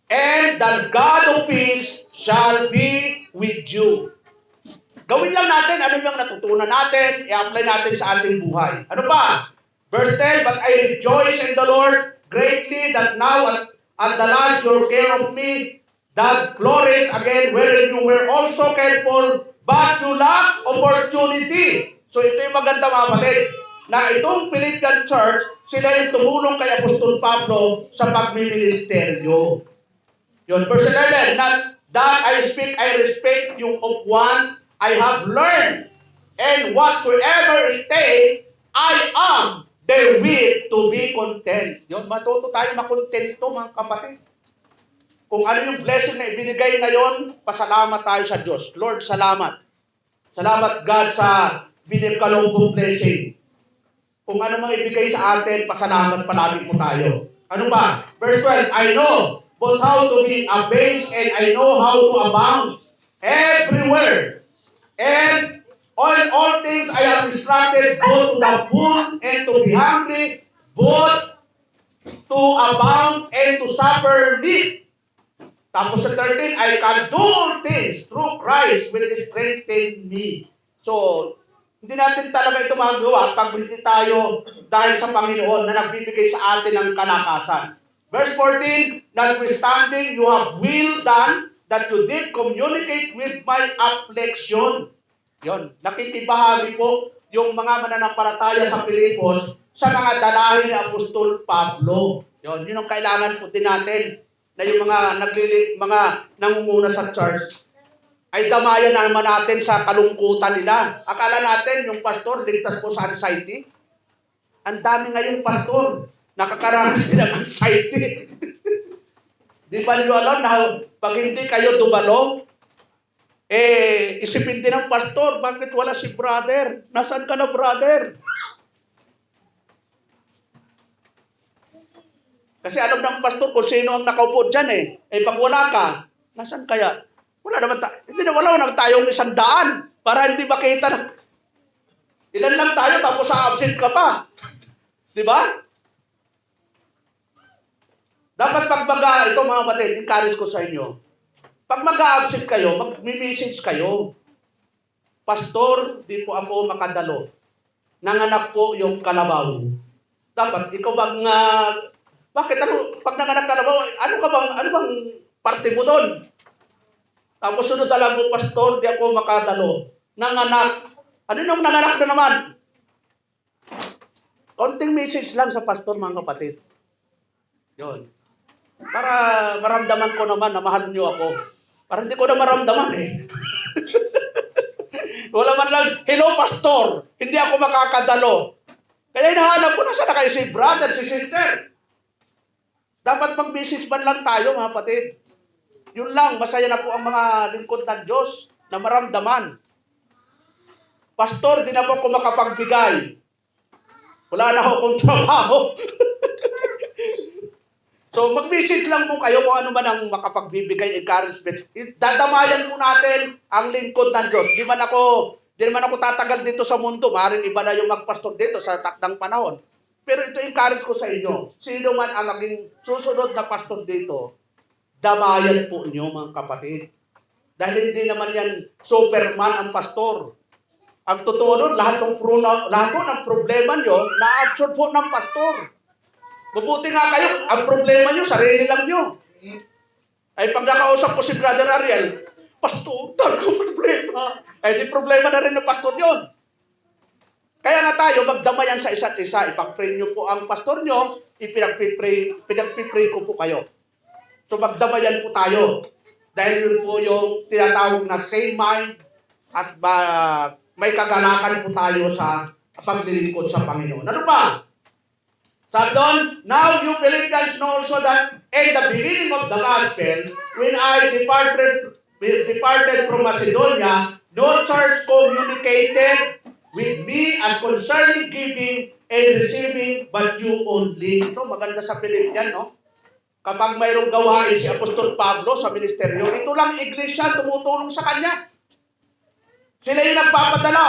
And the God of peace shall be with you. Gawin lang natin ano yung natutunan natin, i-apply natin sa ating buhay. Ano pa? Verse 10, but I rejoice in the Lord greatly that now at the last your care of me, that glories again wherein you were also careful, but you lack opportunity. So ito yung maganda mga kapatid, na itong Philippian Church, sila yung tumulong kay Apostol Pablo sa pagmiministeryo. Yun, verse 11, not that I speak, I respect you of one I have learned, and whatsoever state I am therewith to be content. Yun, matuto tayo makontento mga kapatid. Kung ano yung blessing na ibinigay ngayon, pasalamat tayo sa Diyos. Lord, salamat. Salamat God sa binigkalong kong blessing. Kung ano mang ibigay sa atin, pasalamat palagi po tayo. Ano ba? Verse 12, I know both how to be abased and I know how to abound everywhere. And all things I have instructed both to the full and to be hungry, both to abound and to suffer need. Tapos sa 13, I can do all things through Christ which strengthens me. So, hindi natin talaga ito magawa pag hindi tayo dahil sa Panginoon na nagbibigay sa atin ng kalakasan. Verse 14, notwithstanding you have will done that you did communicate with my affliction. Yon, nakikibahagi po yung mga mananampalataya sa Pilipos sa mga dalahin ni Apostol Pablo. Yon, yun ang kailangan po din natin na yung mga nangunguna sa church ay damayan naman natin sa kalungkutan nila. Akala natin yung pastor ligtas po sa anxiety. Ang dami ngayong pastor nakakaranas din ng anxiety. Di ba nyo alam na pag hindi kayo dumalo, isipin din ng pastor, bakit wala si brother? Nasaan ka na, brother? Kasi alam ng pastor kung sino ang nakaupo dyan pag wala ka, nasaan kaya? Wala naman tayong 100 para hindi makita na. Ilan lang tayo tapos sa absent ka pa. Di ba? Dapat pag ito mga kapatid, encourage ko sa inyo. Pag mag-a-absent kayo, mag-message kayo. Pastor, di po ako makadalo. Nanganak po yung kalabaw. Dapat, ikaw bang, bakit pag nanganak kalabaw, ano bang parte mo doon? Tapos sunod lang po, pastor, di ako makadalo. Nanganak. Ano nung nanganak na naman? Konting message lang sa pastor, mga kapatid. Yun. Para maramdaman ko naman na mahal niyo ako. Para hindi ko na maramdaman Wala man lang, hello pastor, hindi ako makakadalo. Kaya hinahanap ko na sana kayo si brother, si sister. Dapat mag-message man lang tayo mga kapatid. Yun lang, masaya na po ang mga lingkod ng Diyos na maramdaman. Pastor, di na po ako makapagbigay. Wala na akong trabaho. So, mag-visit lang po kayo kung ano man ang makapagbibigay encouragement. Dadamayan po natin ang lingkod ng Diyos. Di naman ako tatagal dito sa mundo. Maaaring iba na yung magpastor dito sa takdang panahon. Pero ito encourage ko sa inyo. Sino man ang maging susunod na pastor dito, damayan po niyo mga kapatid. Dahil hindi naman yan Superman ang pastor. Ang totoo nun, lahat ng problema nyo, na-absorb po ng pastor. Mabuti nga kayo, ang problema nyo, sarili lang nyo. Ay pag nakausap ko si Brother Ariel, pastor, talagang problema. Ay di problema na rin ng pastor yon. Kaya nga tayo, magdamayan sa isa't isa. Ipag-pray nyo po ang pastor nyo, pinag-pray ko po kayo. So magdamayan po tayo. Dahil yun po yung tinatawag na same mind at may kagalakan po tayo sa paglilingkod sa Panginoon. Ano pa? Sabi doon, now you Philippians know also that in the beginning of the gospel, when I departed from Macedonia, no church communicated with me as concerning giving and receiving, but you only. Ito, maganda sa Philippian, no? Kapag mayroong gawain si Apostol Pablo sa ministeryo, ito lang iglesia tumutulong sa kanya. Sila yung nagpapadala,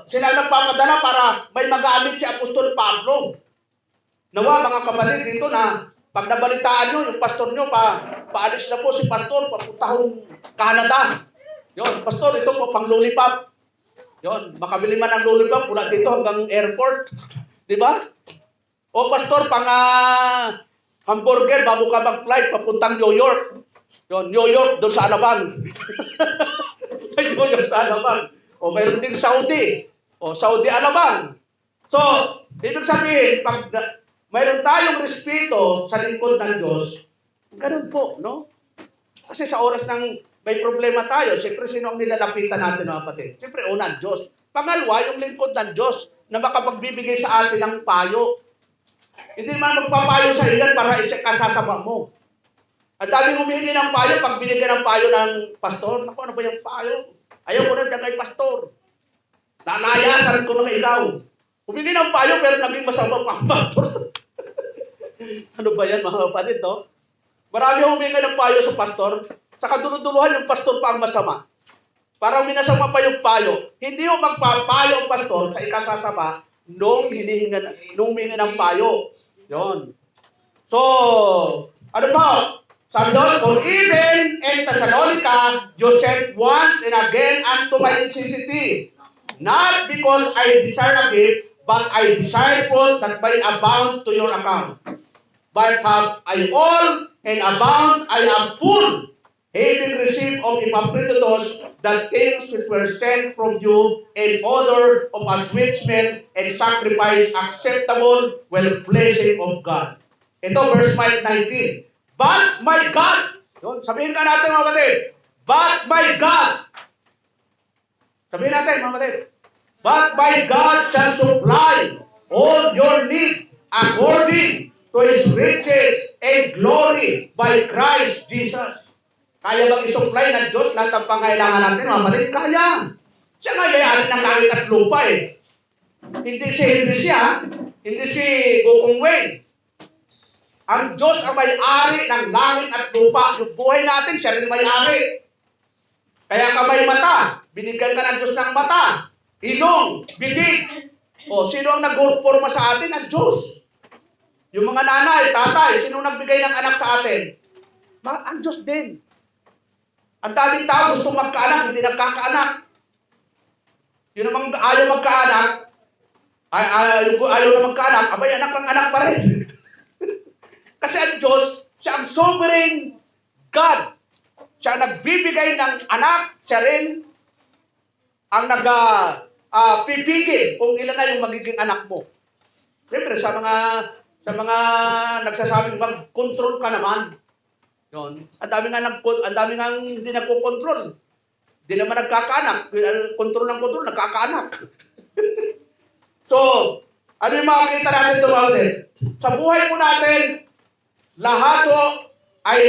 sila nagpapadala para may magamit si Apostol Pablo. Nawa mga kapatid dito na pag nabalitaan nyo, yung pastor nyo, paalis na po si pastor, papunta hong Canada. Yon, pastor, ito po pang lollipop. Yon, makabili man ng lollipop mula dito hanggang airport. Di ba? O pastor, pang hamburger bago ka mag-flight papuntang New York. Yon, New York doon sa Alabang. Sa New York sa Alabang. O mayroon ding Saudi. O Saudi Alabang. So, ibig sabihin, pag mayroon tayong respeto sa lingkod ng Diyos, ganun po, no? Kasi sa oras ng may problema tayo, siyempre sino ang nilalapitan natin mga kapatid? Siyempre, una, ang Diyos. Pangalawa, yung lingkod ng Diyos na makapagbibigay sa atin ng payo. Hindi man magpapayo sa ilan para kasasama mo. At dami humingi ng payo, pag binigyan ng payo ng pastor, naku, ano ba yung payo? Ayaw ko na dyan kay pastor. Nalayasan ko na ikaw. Humingi ng payo pero naging masama pa ang pastor. Ano ba yan mga kapatid, no? Marami humingi ng payo sa pastor, sa kaduluduluhan yung pastor pa ang masama. Parang minasama pa yung payo. Hindi mo magpapayo ang pastor sa ikasasama nung humingi ng payo. Yon. So, ano pa? Sabi doon, for even in Thessalonica, you sent once and again unto my necessity, not because I desire a gift, but I desire full that may abound to your account. But have I all and abound, I am full, having received of Epaphroditus the things which were sent from you in order of a sweet smell and sacrifice acceptable, well-pleasing of God. Ito, verse 5:19. But my God, yun, sabihin ka natin mga kapatid, but my God, sabihin natin mga kapatid, but my God shall supply all your need according to His riches and glory by Christ Jesus. Kaya bang isupply ng Diyos lahat ng pangailangan natin, mga kapatid? Kaya. Siya nga may-ari ng langit at lupa eh. Hindi si Henry siya, hindi si Gokong Wei. Ang Diyos ang may-ari ng langit at lupa. Yung buhay natin, siya rin may-ari. Kaya ka may mata, binigyan ka ng Diyos ng mata, ilong, bibig. O, sino ang nag-forma sa atin? Ang Diyos. Yung mga nanay, tatay, sino nagbigay ng anak sa atin? Ang Diyos din. Ang daming tao gusto magkaanak, hindi nagkakaanak. Yun namang ayaw magkaanak, ayaw na magkaanak, abay, anak lang anak pa rin. Kasi ang Diyos, siya ang sovereign God. Siya ang nagbibigay ng anak, siya rin ang pipigil kung ilan na yung magiging anak mo. Siyempre, sa mga nagsasabing mag-control ka naman. Yun. Ang dami nga hindi nagko-control. Hindi naman nagkakaanak. Control ng control, nagkakaanak. So, ano yung makikita natin ito, mga kapatid? Sa buhay mo natin, lahat po ay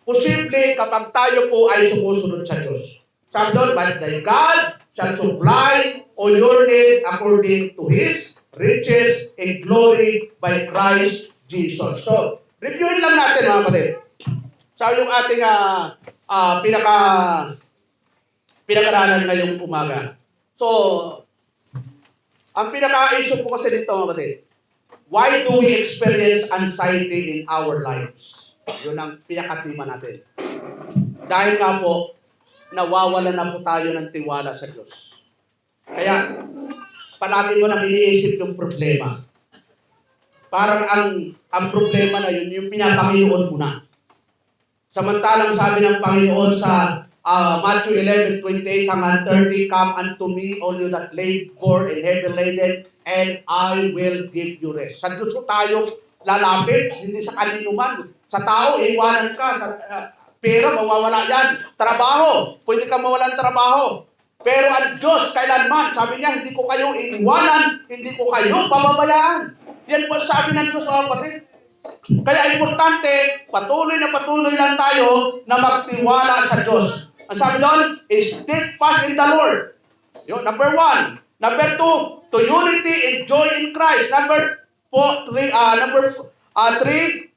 posible kapag tayo po ay sumusunod sa Diyos. Sabi doon, but thy God shall supply all your need according to His riches and glory by Christ Jesus. So, reviewin lang natin mga kapatid. Sa yung ating pinag-aralan ngayong umaga. So, ang pinaka-issue po kasi dito mga kapatid, why do we experience anxiety in our lives? Yun ang pinaka-tema natin. Dahil nga po, nawawala na po tayo ng tiwala sa Diyos. Kaya, palagi mo nang iniisip yung problema. Parang ang problema na yun, yung pinapanginoon mo na. Samantalang sabi ng Panginoon sa Matthew 11:28 hanggang 30, come unto me, all you that labor and heavy laden, and I will give you rest. Sa Diyos ko tayo lalapit, hindi sa kanino man. Sa tao, iwanan ka. Sa pera, mawawala yan. Trabaho, pwede ka mawalan trabaho. Pero ang Diyos, kailanman, sabi niya, hindi ko kayo iiwanan, hindi ko kayo pababayaan. Yan po sabi ng Diyos, mga kapatid. Kaya importante, patuloy lang tayo na magtiwala sa Diyos. Ang sabi doon, steadfast in the Lord. Yun, number 1. Number 2, to unity and joy in Christ. Number 3,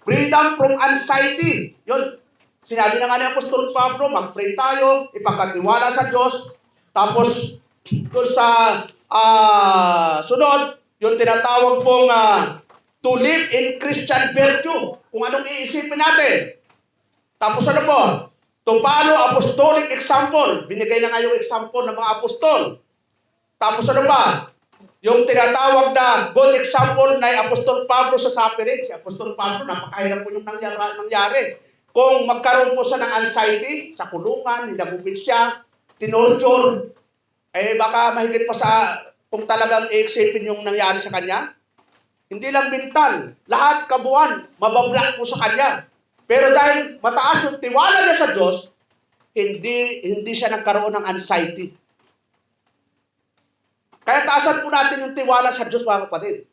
freedom from anxiety. Yun, sinabi na nga ni Apostol Pablo, mag-pray tayo, ipagkatiwala sa Diyos. Tapos, doon sa sunod, yung tinatawag pong to to live in Christian virtue. Kung anong iisipin natin. Tapos ano po? To follow apostolic example. Binigay na nga yung example ng mga apostol. Tapos ano pa? Yung tinatawag na good example na Apostol Pablo sa suffering. Si Apostol Pablo, napakahirap po yung nangyari. Kung magkaroon po siya ng anxiety, sa kulungan, hinagupit siya, tinorture, baka mahigit pa sa kung talagang i-exipin yung nangyari sa kanya. Hindi lang mental, lahat kabuuan, mabablock po sa kanya. Pero dahil mataas yung tiwala niya sa Diyos, hindi siya nagkaroon ng anxiety. Kaya taasan po natin yung tiwala sa Diyos, mga kapatid.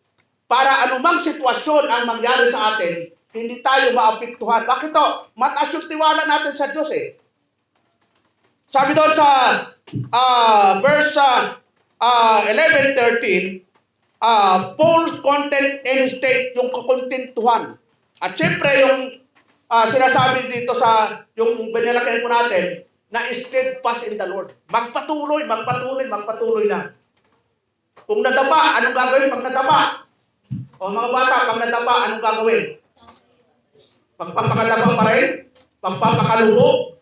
Para anumang sitwasyon ang mangyari sa atin, hindi tayo maapektuhan. Bakit to? Mataas yung tiwala natin sa Diyos eh. Sabi doon sa verse 11:13, false content and state, yung kakontentuhan. At syempre yung sinasabi dito sa yung binilagay po natin na steadfast in the Lord. Magpatuloy na. Kung nadapa, anong gagawin pag nadapa? O mga bata, pag nadapa, anong gagawin? Pagpapakadapa pa rin? Pagpapakalubo?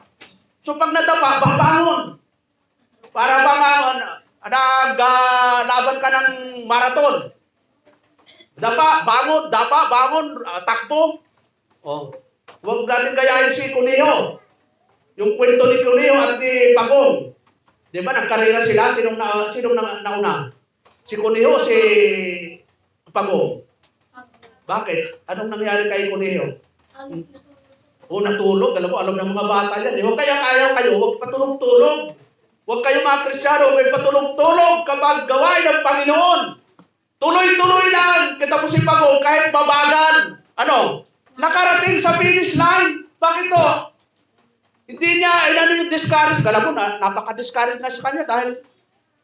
So pag nadapa, babangon. Para bang laban ka ng marathon. Dapa, bangon, takbo. Oh. Huwag natin gayahin si Cuneo. Yung kwento ni Cuneo at ni Pagong. Di ba, nagkarera sila? Sinong nauna? Si Cuneo, si Pagong. Bakit? Anong nangyari kay Cuneo? Natulog. Alam ng mga bata yan. Huwag kayo, huwag patulog-tulog. Huwag kayo mga Kristiyano, huwag kayo patulog-tulog kapag gawain ng Panginoon. Tuloy-tuloy lang. Kita mo si Pagong, kahit mabagal. Nakarating sa finish line. Bakit to? Hindi niya, yung discourage. Alam mo na, napaka-discourage na sa kanya dahil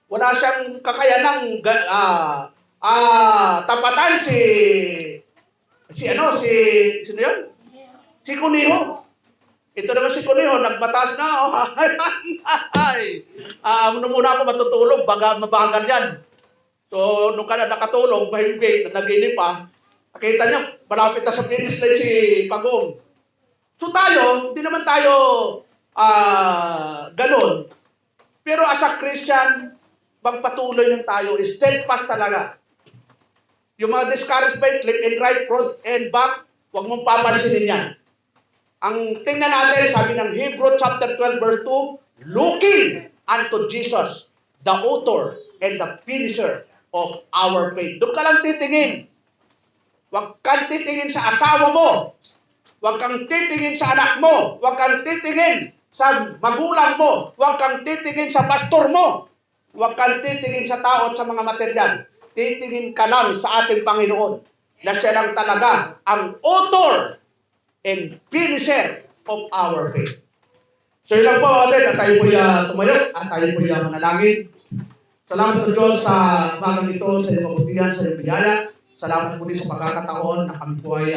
wala siyang kakayanang tapatan sino yun? Si Cuneo. Ito naman si Cuneo, nagbatas na. Muna ako matutulog, mabagal yan. So, nung nakatulog, naginip pa, nakita niya, malapit na sa finish line si Pagong. So tayo, hindi naman tayo ganun. Pero as a Christian, magpatuloy lang tayo, steadfast talaga. Yung mga discouragement, left and right, front and back, huwag mong papansinin yan. Ang tingnan natin, sabi ng Hebrew chapter 12 verse 2, looking unto Jesus, the author and the finisher of our faith. Doon ka lang titingin. Huwag kang titingin sa asawa mo. Huwag kang titingin sa anak mo. Huwag kang titingin sa magulang mo. Huwag kang titingin sa pastor mo. Huwag kang titingin sa tao at sa mga material. Titingin ka lang sa ating Panginoon na siya lang talaga ang author and finisher of our faith. So yun lang po mga at tayo po tumayo at tayo po manalangin. Salamat po Diyos sa umagang ito, sa iyong kabutihan, sa iyong biyaya. Salamat po din sa pagkakataon na kami po ay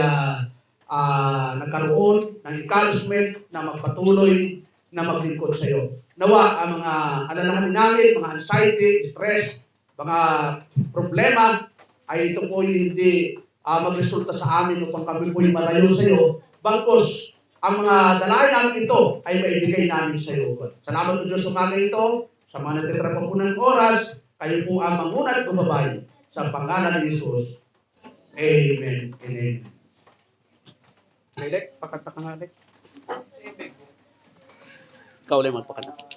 nagkaroon ng encouragement na magpatuloy na maglingkod sa iyo. Nawa ang mga alalahanin namin, mga anxiety, stress, mga problema, ay ito po hindi magresulta sa amin upang kami po malayo sa iyo. Bangkos, ang mga dalayan namin ito ay maibigay namin sa iyo. Salamat po Diyos sa umaga ito, sa mga natitira pa po ng oras, kayo po ang manguna at gumabay sa pangalan ni Jesus. Amen. Amen. Lek, pakanta ka nga, Lek. Ikaw ulit magpakanta.